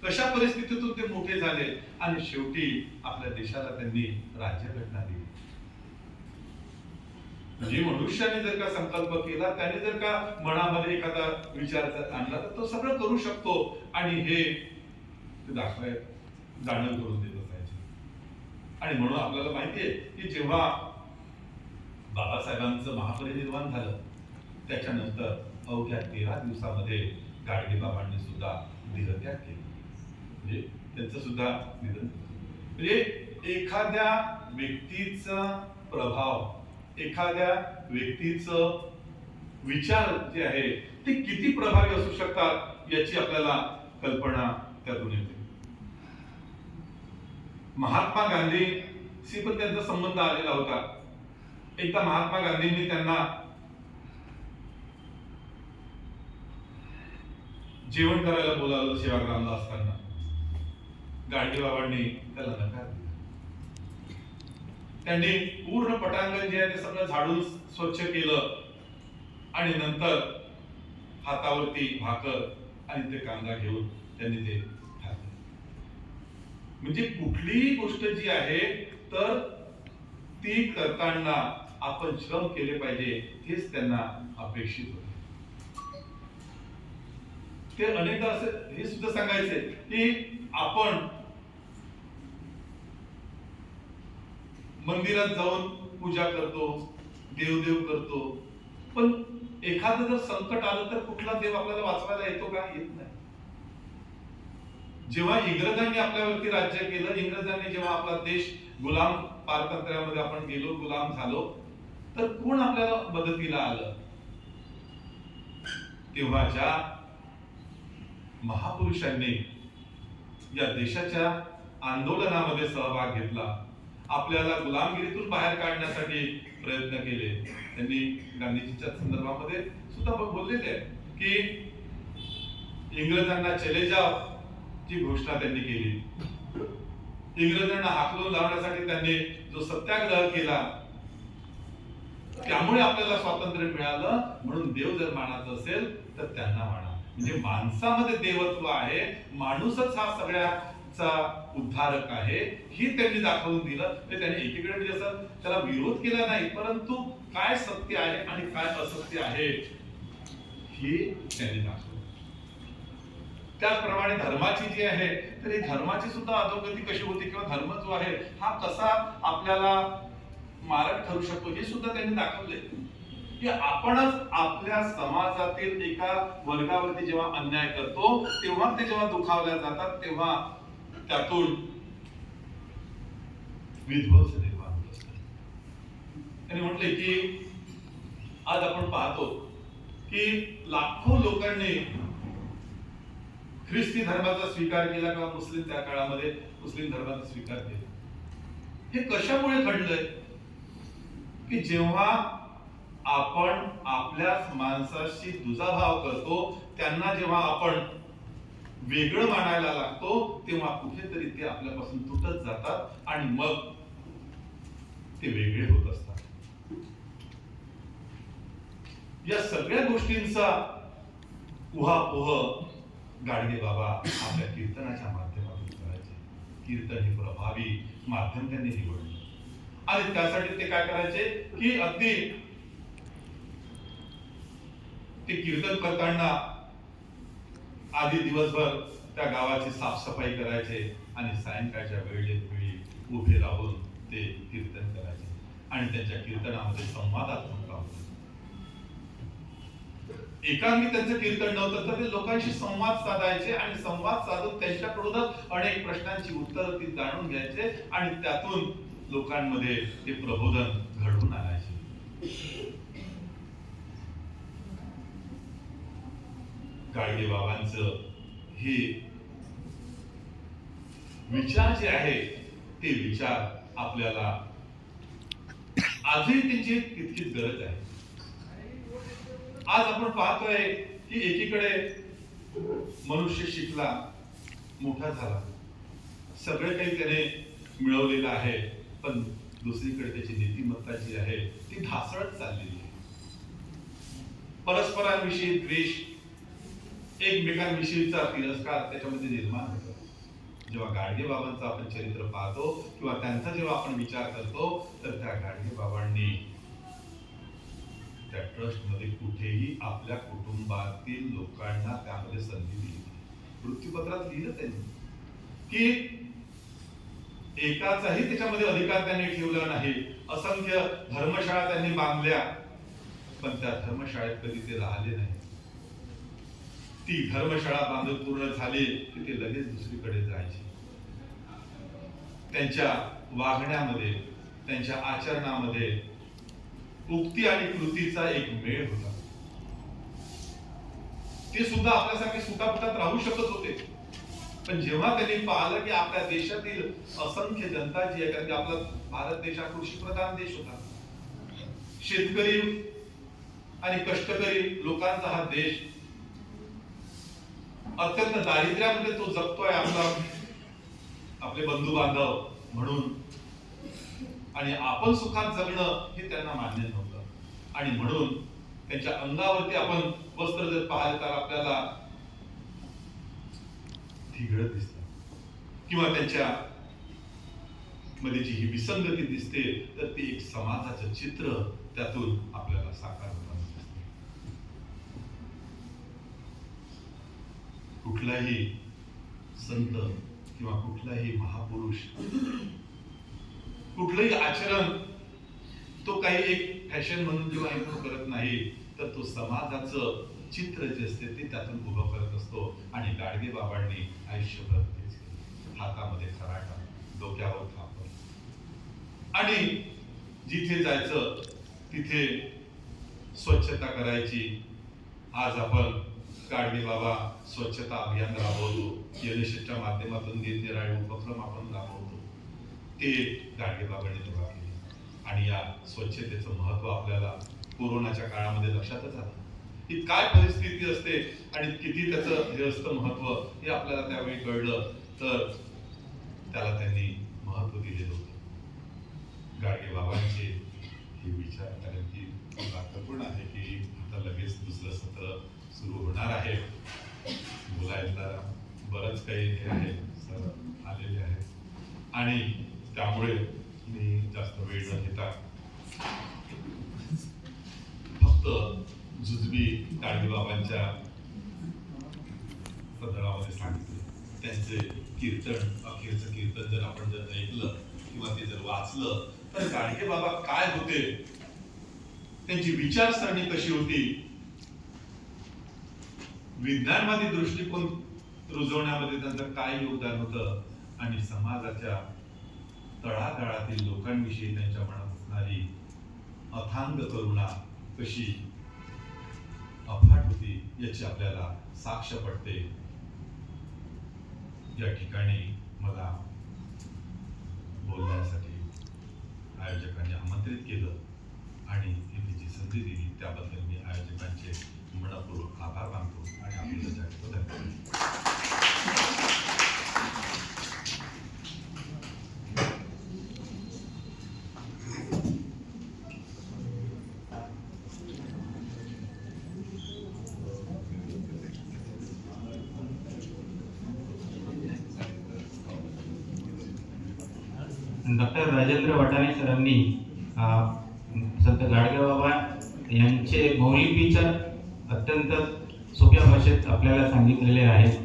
कशा परिस्थितीतून ते मोठे झाले आणि शेवटी आपल्या देशाला त्यांनी राज्यघटना दिली. म्हणजे मनुष्याने जर का संकल्प केला, त्याने जर का मनामध्ये एखादा विचार जर आणला तर तो सगळं करू शकतो. आणि हे दाखवाय जाणीव करून देत असायचे. आणि म्हणून आपल्याला माहितीये की जेव्हा बाबासाहेबांचं महापरिनिर्वाण झालं त्याच्यानंतर अवघ्या 13 दिवसामध्ये गाडगेबाबांनी सुद्धा देहत्याग केला. म्हणजे त्यांचं सुद्धा निधन. म्हणजे एखाद्या व्यक्तीचा प्रभाव, एखाद्या व्यक्तीचं विचार जे आहे ते किती प्रभावी असू शकतात याची आपल्याला कल्पना त्यातून येते. महात्मा गांधीशी पण त्यांचा संबंध आलेला होता. एकदा महात्मा गांधींनी त्यांना जेवण करायला बोलावलं सेवाग्रामला असताना. गाडगेबाबांनी त्याला नकार दिला. त्यांनी पूर्ण पटांगण जे आहे ते सगळं झाडून स्वच्छ केलं आणि नंतर हातावरती भाकर आणि ते कांदा घेऊन त्यांनी ते खाल्लं. म्हणजे कुठलीही गोष्ट जी आहे तर ती करताना आपण श्रम केले पाहिजे हेच त्यांना अपेक्षित होते. ते अनेकदा असं हे सुद्धा सांगायचे की आपण मंदिरात जाऊन पूजा करतो, देवदेव करतो, पण एखादं जर संकट आलं तर कुठला देव आपल्याला वाचवायला येतो का? येत नाही. जेव्हा इंग्रजांनी आपल्यावरती राज्य केलं, इंग्रजांनी जेव्हा आपला देश गुलाम पारतंत्र्यामध्ये आपण गेलो, गुलाम झालो, तर कोण आपल्याला मदतीला आलं? तेव्हा ज्या महापुरुषांनी या देशाच्या आंदोलनामध्ये सहभाग घेतला, आपल्याला गुलामगिरीतून बाहेर काढण्यासाठी प्रयत्न केले, त्यांनी गांधीजीच्या संदर्भामध्ये सुद्धा बोललेले आहे की इंग्रजांना चले जाओ ची घोषणा त्यांनी केली. इंग्रजांना हाकलून लावण्यासाठी त्यांनी जो सत्याग्रह केला, त्यामुळे आपल्याला स्वातंत्र्य मिळालं. म्हणून देव जर मानायचं असेल तर त्यांना माना. म्हणजे माणसामध्ये देवत्व आहे, माणूसच हा सगळ्याचा उद्धारक आहे ही त्यांनी दाखवून दिलं. त्यांनी एकीकडे म्हणजे असं त्याला विरोध केला नाही, परंतु काय सत्य आहे आणि काय असत्य आहे हे त्यांनी दाखवलं. त्याचप्रमाणे धर्माची जी आहे तर ही धर्माची सुद्धा अधोगती कशी होती किंवा धर्म जो आहे हा कसा आपल्याला मारक ठरू शकतो हे सुद्धा त्यांनी दाखवले. की आपणच आपल्या समाजातील एका वर्गावरती जेव्हा अन्याय करतो तेव्हा ते जेव्हा दुखावल्या जातात तेव्हा त्यातून विध्वंस निर्माण होत असतो. त्यांनी म्हटले की आज आपण पाहतो की लाखो लोकांनी ख्रिस्ती धर्माचा स्वीकार केला किंवा मुस्लिम त्या काळामध्ये मुस्लिम धर्माचा स्वीकार केला. हे कशामुळे घडलंय? की जेव्हा आपण आपल्या माणसाशी दुजाभाव करतो, त्यांना जेव्हा आपण वेगळं मानायला लागतो तेव्हा कुठेतरी ते आपल्यापासून तुटत जातात आणि मग ते वेगळे होत असतात. या सगळ्या गोष्टींचा उहापोह गाडगेबाबा आपल्या कीर्तनाच्या माध्यमातून करायचे. कीर्तन हे प्रभावी माध्यम त्यांनी निवडलं आणि त्यासाठी ते काय करायचे की अगदी ते कीर्तन करताना आधी दिवसभर त्या गावाची साफसफाई करायचे आणि सायंकाळच्या वेळी उभे राहून ते कीर्तन करायचे आणि त्यांच्या कीर्तनामध्ये संवादात्मक काम होतं. एकांगी त्यांचं कीर्तन नव्हतं तर ते लोकांशी संवाद साधायचे आणि संवाद साधून त्यांच्याकडून अनेक प्रश्नांची उत्तरं ते जाणून घ्यायचे आणि त्यातून लोकांमध्ये ते प्रबोधन घडवून आणायचे. गाडगेबाबांचं हे विचार जे आहे ते विचार आपल्याला आजही त्यांची तितकीच गरज आहे. आज आपण पाहतोय की एकीकडे मनुष्य शिकला, मोठा झाला, सगळे काही त्याने मिळवलेलं आहे, पण दुसरीकडे त्याची नीतिमत्ता जी आहे ती ढासळत चाललेली आहे. परस्परांविषयी द्वेष, एकमेकांविषयीचा तिरस्कार त्याच्यामध्ये निर्माण होतो. जेव्हा गाडगे बाबांचं आपण चरित्र पाहतो किंवा त्यांचा जेव्हा आपण विचार करतो, तर त्या गाडगे बाबांनी त्या ट्रस्टमध्ये कुठेही आपल्या कुटुंबातील लोकांना त्यामध्ये संधी दिली. मृत्यूपत्रात लिहिलं त्यांनी की एकाचाही त्याच्यामध्ये अधिकार त्यांनी ठेवला नाही. असंख्य धर्मशाळा त्यांनी बांधल्या, पण त्या धर्मशाळेत कधी ते राहिले नाही. ती धर्मशाळा बांधून पूर्ण झाली की ते लगेच दुसरीकडे जायचे. त्यांच्या वागण्यामध्ये, त्यांच्या आचरणामध्ये उक्ती आणि कृतीचा एक मेळ होता. ते सुद्धा आपल्यासारखे सुटापुटात राहू शकत होते, पण जेव्हा त्यांनी पाहिलं की आपल्या देशातील असंख्य जनता जी आहे, कारण की आपला भारत देश हा कृषीप्रधान देश होता, शेतकरी आणि कष्टकरी लोकांचा हा देश, अत्यंत दारिद्र्यामध्ये तो जगतोय आपले बंधू बांधव म्हणून, आणि आपण सुखात जगणं हे त्यांना मान्य नव्हतं. आणि म्हणून त्यांच्या अंगावरती आपण वस्त्र जर पाहिलं तर आपल्याला ठिगळं दिसतं, किंवा त्यांच्या मध्ये जी ही विसंगती दिसते, तर ती एक समाजाचं चित्र त्यातून आपल्याला साकार होताना दिसते. कुठलाही संत किंवा कुठलाही महापुरुष कुठलंही आचरण तो काही एक फॅशन म्हणून जेव्हा करत नाही, तर तो समाजाचं चित्र जे असते ते त्यातून उभं करत असतो. आणि गाडगे बाबांनी आयुष्यभर तेच केलं. हातामध्ये खराटा, डोक्यावर खापर, आणि जिथे जायचं तिथे स्वच्छता करायची. आज आपण गाडगे बाबा स्वच्छता अभियान राबवतो, युनिसेफच्या माध्यमातून निरनिराळे उपक्रम आपण राबवतो. ते गाडगे बाबांनी तेव्हा केले, आणि या स्वच्छतेचं महत्व आपल्याला कोरोनाच्या काळामध्ये लक्षातच आलं की काय परिस्थिती असते आणि किती त्याचं हे असतं महत्व, हे आपल्याला त्यावेळी कळलं. तर त्याला त्यांनी महत्व दिलेलं होतं. गाडगे बाबांचे हे विचार, कारण की अर्थपूर्ण आहे की आता लगेच दुसरं सत्र सुरू होणार आहे. बोलायला बरंच काही हे आहे, आलेले आहे, आणि त्यामुळे मी जास्त वेळ न घेता फक्त जुजबी गाडगे बाबांच्या सदरामध्ये सांगितले. त्यांचे कीर्तन, अखेरचं कीर्तन जर आपण ऐकलं किंवा ते जर वाचलं, तर गाडगे बाबा काय होते, त्यांची विचारसरणी कशी होती, विज्ञानवादी दृष्टिकोन रुजवण्यामध्ये त्यांचं काय योगदान होतं, आणि समाजाच्या तळागाळातील लोकांविषयी त्यांच्या मनात असणारी अथांग करुणा कशी अफाट होती, याची आपल्याला साक्ष पडते. या ठिकाणी मला बोलण्यासाठी आयोजकांनी आमंत्रित केलं आणि त्यांनी जी संधी दिली त्याबद्दल मी आयोजकांचे मनपूर्वक आभार मानतो आणि आपल्याला जास्त धन्यवाद. डॉक्टर राजेंद्र वाटाणे सरांनी संत गाडगेबाबा यांचे मौलिक विचार अत्यंत सोप्या भाषेत आपल्याला सांगितलेले आहेत.